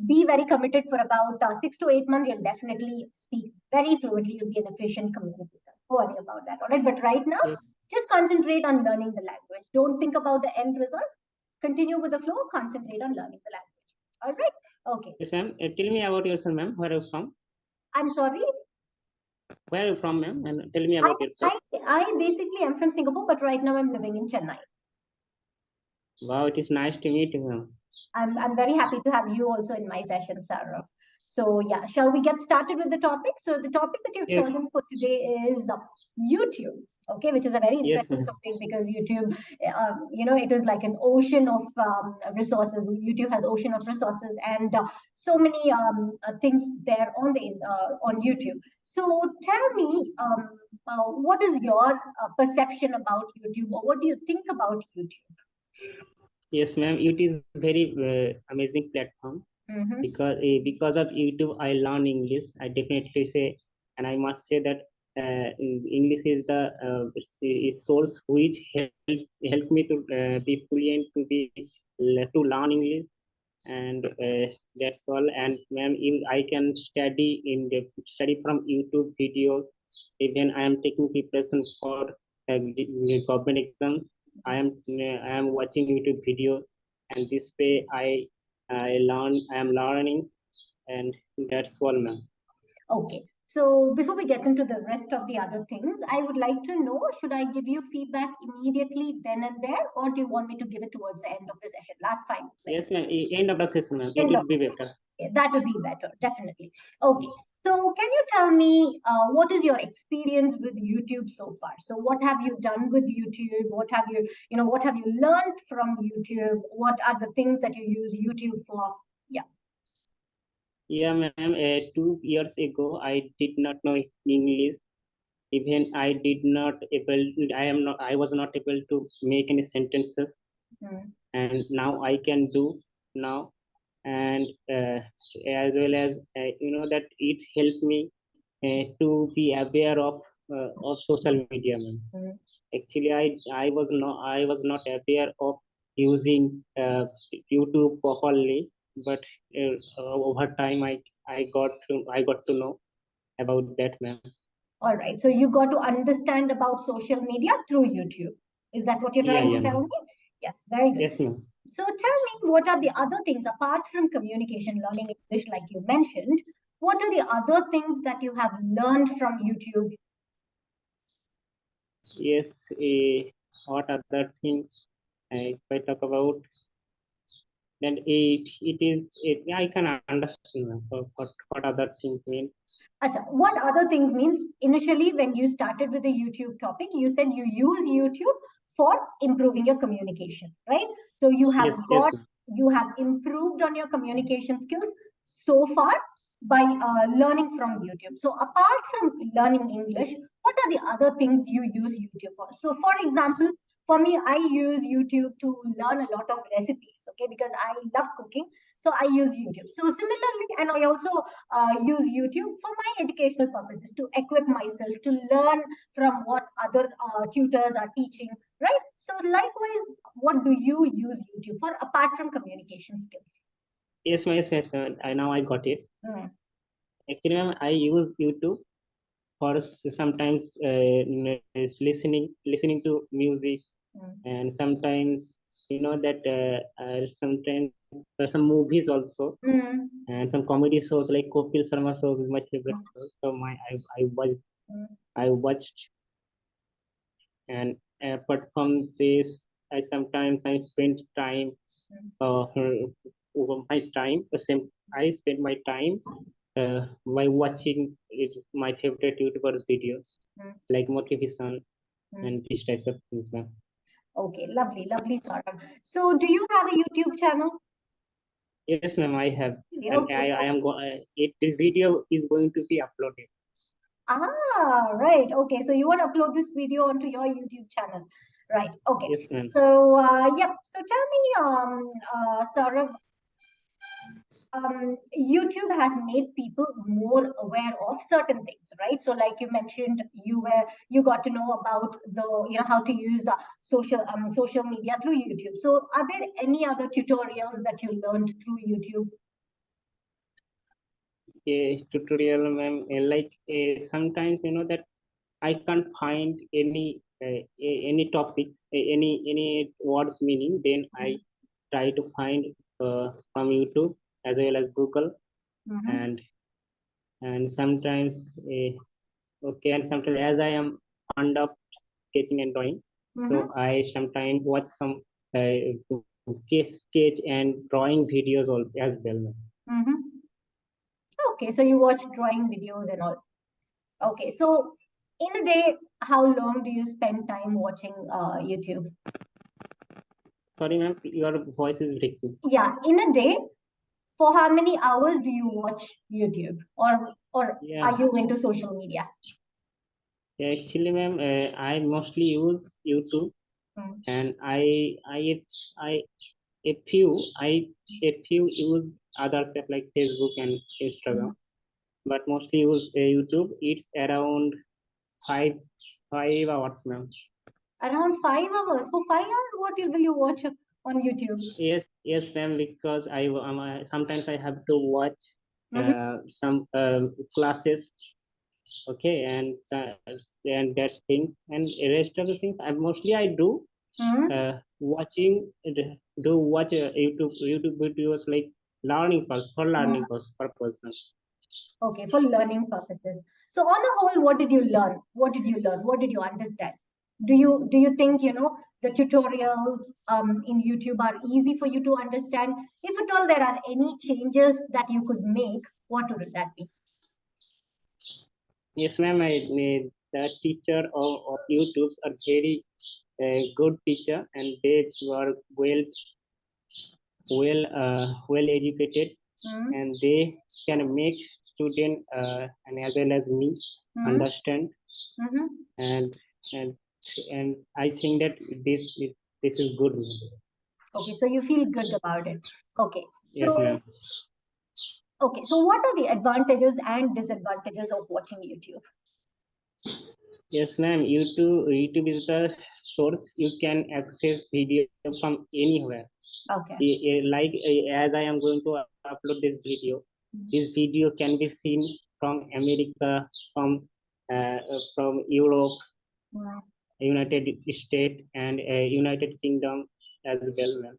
be very committed for about 6 to 8 months, you'll definitely speak very fluently. You'll be an efficient communicator. Don't worry about that. All right. But right now, Yes. just concentrate on learning the language. Don't think about the end result. Continue with the flow. Concentrate on learning the language. All right. Okay. Yes, ma'am. Tell me about yourself, ma'am. Where are you from? I'm sorry. Where are you from, ma'am? And tell me I, about yourself. I basically am from Singapore, but right now I'm living in Chennai. Wow, it is nice to meet you, ma'am. I'm very happy to have you also in my session, Sarah. So yeah, shall we get started with the topic? So the topic that you've Yes, chosen for today is YouTube. Okay, which is a very yes, interesting ma'am. topic because YouTube, it is like an ocean of resources. YouTube has ocean of resources and so many things there on the on YouTube. So tell me, what is your perception about YouTube, or what do you think about YouTube? Yes, ma'am. It is very amazing platform Mm-hmm. because of YouTube I learn English. I definitely say, and I must say that English is the source which help me to be fluent to learn English, and that's all. And ma'am, I can study from YouTube videos. Even I am taking preparation for government exams. I am watching YouTube videos, and this way I am learning, and that's all, ma'am. Okay. So before we get into the rest of the other things, I would like to know, should I give you feedback immediately then and there, or do you want me to give it towards the end of the session? Last 5 minutes. Yes, ma'am. End of the session, ma'am. It End of will be better. that would be better, definitely. Okay. So can you tell me what is your experience with YouTube so far? So what have you done with YouTube? What have you learned from YouTube? What are the things that you use YouTube for? Yeah. Yeah, ma'am. 2 years ago, I did not know English. Even I did not able. I was not able to make any sentences, Mm. and now I can do now. And as well as that it helped me to be aware of social media, ma'am. Mm. Actually, I was not aware of using YouTube properly, but over time I got to know about that, ma'am. All right. So you got to understand about social media through YouTube. Is that what you're Yeah, trying to yeah, tell ma'am. me? Yes, very good. Yes, ma'am. So tell me, what are the other things apart from communication, learning English, like you mentioned? What are the other things that you have learned from YouTube? Yes. What other thing if I talk about, then I can understand, ma'am, what other things mean. Acha, what other things means? Initially, when you started with the YouTube topic, you said you use YouTube for improving your communication, right? So Yes, yes, ma'am. you have improved on your communication skills so far by learning from YouTube. So apart from learning English, what are the other things you use YouTube for? So for example, for me, I use YouTube to learn a lot of recipes, okay, because I love cooking. So I use YouTube. So similarly, and I also use YouTube for my educational purposes to equip myself to learn from what other tutors are teaching, right? So likewise, what do you use YouTube for apart from communication skills? Yes, ma'am. Yes, yes, ma'am. I now I got it. Mm. Actually, ma'am, I use YouTube for sometimes listening to music, Mm. and sometimes that sometimes some movies also, Mm. and some comedy shows like Kopil Sharma shows is my favorite Mm. show. So Mm. I watched, and apart from this, I spend time over my time. I spend my time by watching my favorite YouTubers videos Mm. like motivation Mm. and these types of things, ma'am. Okay, lovely, lovely, Saurabh. So, do you have a YouTube channel? Yes, ma'am, I have, and Okay, I so am this video is going to be uploaded. right. Okay, so you want to upload this video onto your YouTube channel, right? Okay. Yes, ma'am. So, yep. So tell me, Saurabh, YouTube has made people more aware of certain things, right? So, like you mentioned, you got to know about how to use social media through YouTube. So, are there any other tutorials that you learned through YouTube? tutorial, ma'am. Sometimes that I can't find any topic, any words meaning. Then I try to find from YouTube as well as Google, and sometimes okay, and sometimes as I am fond of sketching and drawing, so I sometimes watch some sketch and drawing videos also as well, ma'am. Okay, so you watch drawing videos and all. Okay, so in a day, how long do you spend time watching YouTube? Sorry, ma'am, your voice is breaking. Yeah, in a day, for how many hours do you watch YouTube, or Yeah. are you into social media? Yeah, actually, ma'am, I mostly use YouTube, and I a few use other stuff like Facebook and Instagram, but mostly use YouTube. It's around five hours, ma'am. Around 5 hours. For 5 hours, what will you watch on YouTube? Yes, ma'am. Because sometimes I have to watch some classes. Okay, and that's things, and the rest of the things I do watching do watch YouTube videos like for learning purpose. Okay, for learning purposes. So on a whole, what did you learn? What did you learn? What did you understand? Do you think the tutorials in YouTube are easy for you to understand? If at all there are any changes that you could make, what would that be? Yes, ma'am. The teacher of YouTube's are very good teacher, and they were well educated, and they can make student and as well as me understand, and and and I think that this is good. Okay, so you feel good about it. Okay, Yes, so ma'am. okay, so what are the advantages and disadvantages of watching YouTube? Yes, ma'am. YouTube is the source. You can access video from anywhere. Okay. Like as I am going to upload this video, this video can be seen from America, from Europe, United States, and United Kingdom as well, ma'am.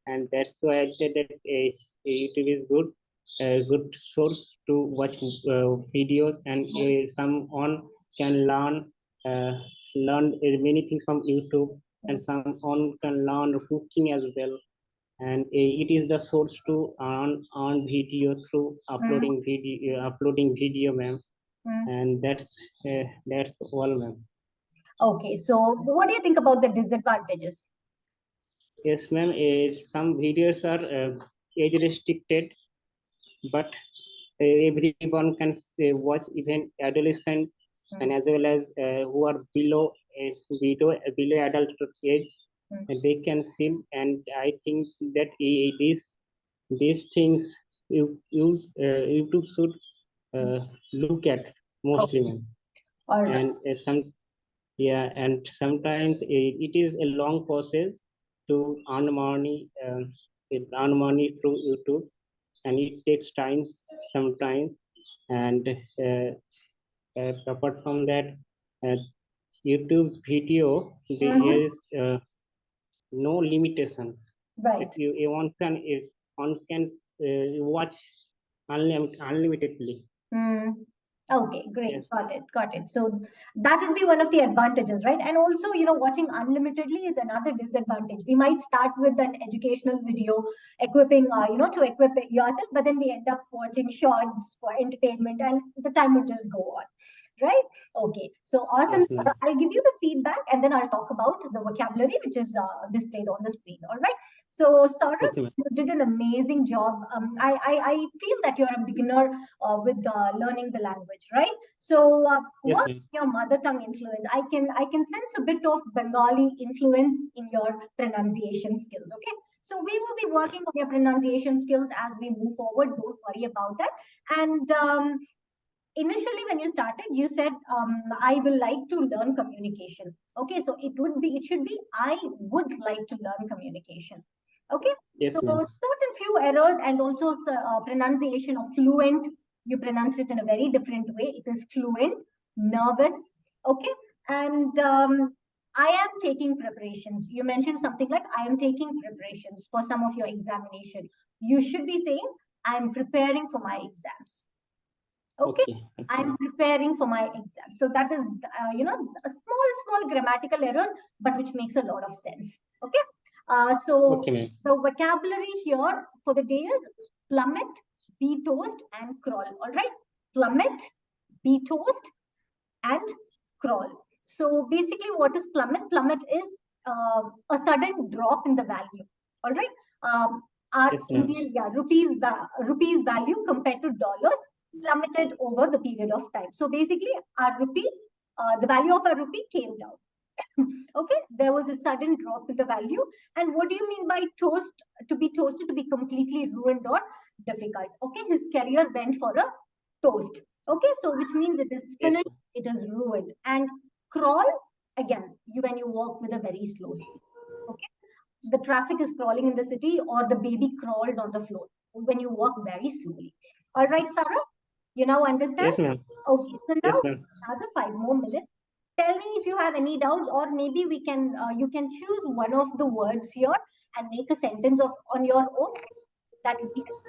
And that's why I said that YouTube is good source to watch videos, and someone can learn many things from YouTube, and someone can learn cooking as well, and it is the source to earn video through uploading video, ma'am. And that's all, ma'am. Okay, so what do you think about the disadvantages? Yes, ma'am. Some videos are age restricted, but everyone can watch, even adolescent, and as well as who are below adult age, and they can see. And I think that these things YouTube should look at mostly, ma'am. All right. And and sometimes it is a long process to earn money through YouTube, and it takes time sometimes. And apart from that, uh, YouTube's video, there is no limitations. Right. One can watch unlimitedly. Okay, great. Yes. Got it. So that would be one of the advantages, right? And also, watching unlimitedly is another disadvantage. We might start with an educational video equipping, to equip yourself, but then we end up watching shorts for entertainment, and the time would just go on, right? Okay, so awesome. Yes, ma'am. I'll give you the feedback, and then I'll talk about the vocabulary which is displayed on the screen. All right. So Saurabh, Okay, ma'am. you did an amazing job. I feel that you're a beginner with learning the language, right? So Yes, what's ma'am. your mother tongue influence? I can sense a bit of Bengali influence in your pronunciation skills. Okay, so we will be working on your pronunciation skills as we move forward. Don't worry about that. And initially when you started, you said I will like to learn communication. Okay, so it should be I would like to learn communication. Okay. Yes, So ma'am. certain few errors, and also pronunciation of fluent, You pronounced it in a very different way. It is fluent, nervous, okay? And I am taking preparations. You mentioned something like, I am taking preparations for some of your examination. You should be saying, I am preparing for my exams. Okay, I'm preparing for my exam. So that is, a small grammatical errors, but which makes a lot of sense. Okay. So the vocabulary here for the day is plummet, be toast, and crawl. All right. Plummet, be toast, and crawl. So basically, what is plummet? Plummet is a sudden drop in the value. All right. Our Indian rupees value compared to dollars plummeted over the period of time. So basically, our rupee, the value of our rupee came down. Okay, there was a sudden drop in the value. And what do you mean by toast? To be toasted, to be completely ruined or difficult. Okay, his career went for a toast. Okay, so which means it is finished, it is ruined. And crawl, again, when you walk with a very slow speed. Okay, the traffic is crawling in the city, or the baby crawled on the floor when you walk very slowly. All right, Sarah, you now understand? Yes, ma'am. Okay, so now Yes, another 5 more minutes. Tell me if you have any doubts, or maybe we can you can choose one of the words here and make a sentence on your own. That would be good.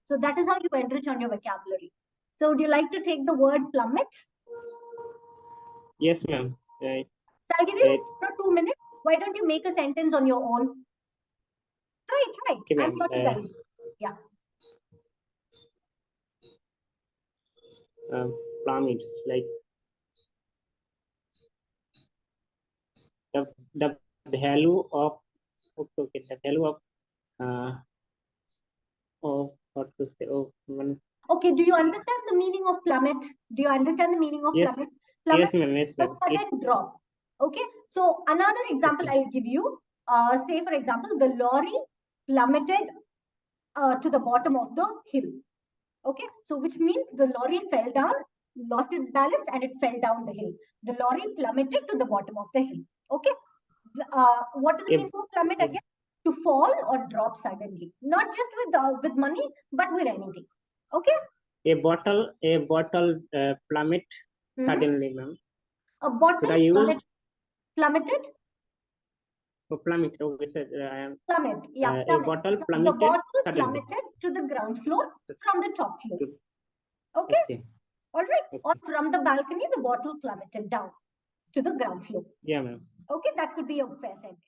So that is how you enrich on your vocabulary. So would you like to take the word plummet? Yes, ma'am. So I'll give you 2 minutes. Why don't you make a sentence on your own? Try. Okay, I'm here to guide you. Yeah. Plummet, like the value of the value of what to say Okay, do you understand the meaning of plummet? Do you understand the meaning of plummet? Plummet, yes, ma'am. Yes, a sudden drop. Okay, so another example I'll give you. Say, for example, the lorry plummeted to the bottom of the hill. Okay, so which means the lorry fell down, lost its balance, and it fell down the hill. The lorry plummeted to the bottom of the hill. Okay, what is the meaning of plummet again? To fall or drop suddenly, not just with money, but with anything. Okay. A bottle plummet suddenly, ma'am. A bottle plummeted. Oh, plummet. Okay, sir. Plummet. Yeah. A bottle plummeted. The bottle plummeted to the ground floor from the top floor. Okay. All right. Okay. Or from the balcony, the bottle plummeted down to the ground floor. Yeah, ma'am. Okay, that could be a fair sentence.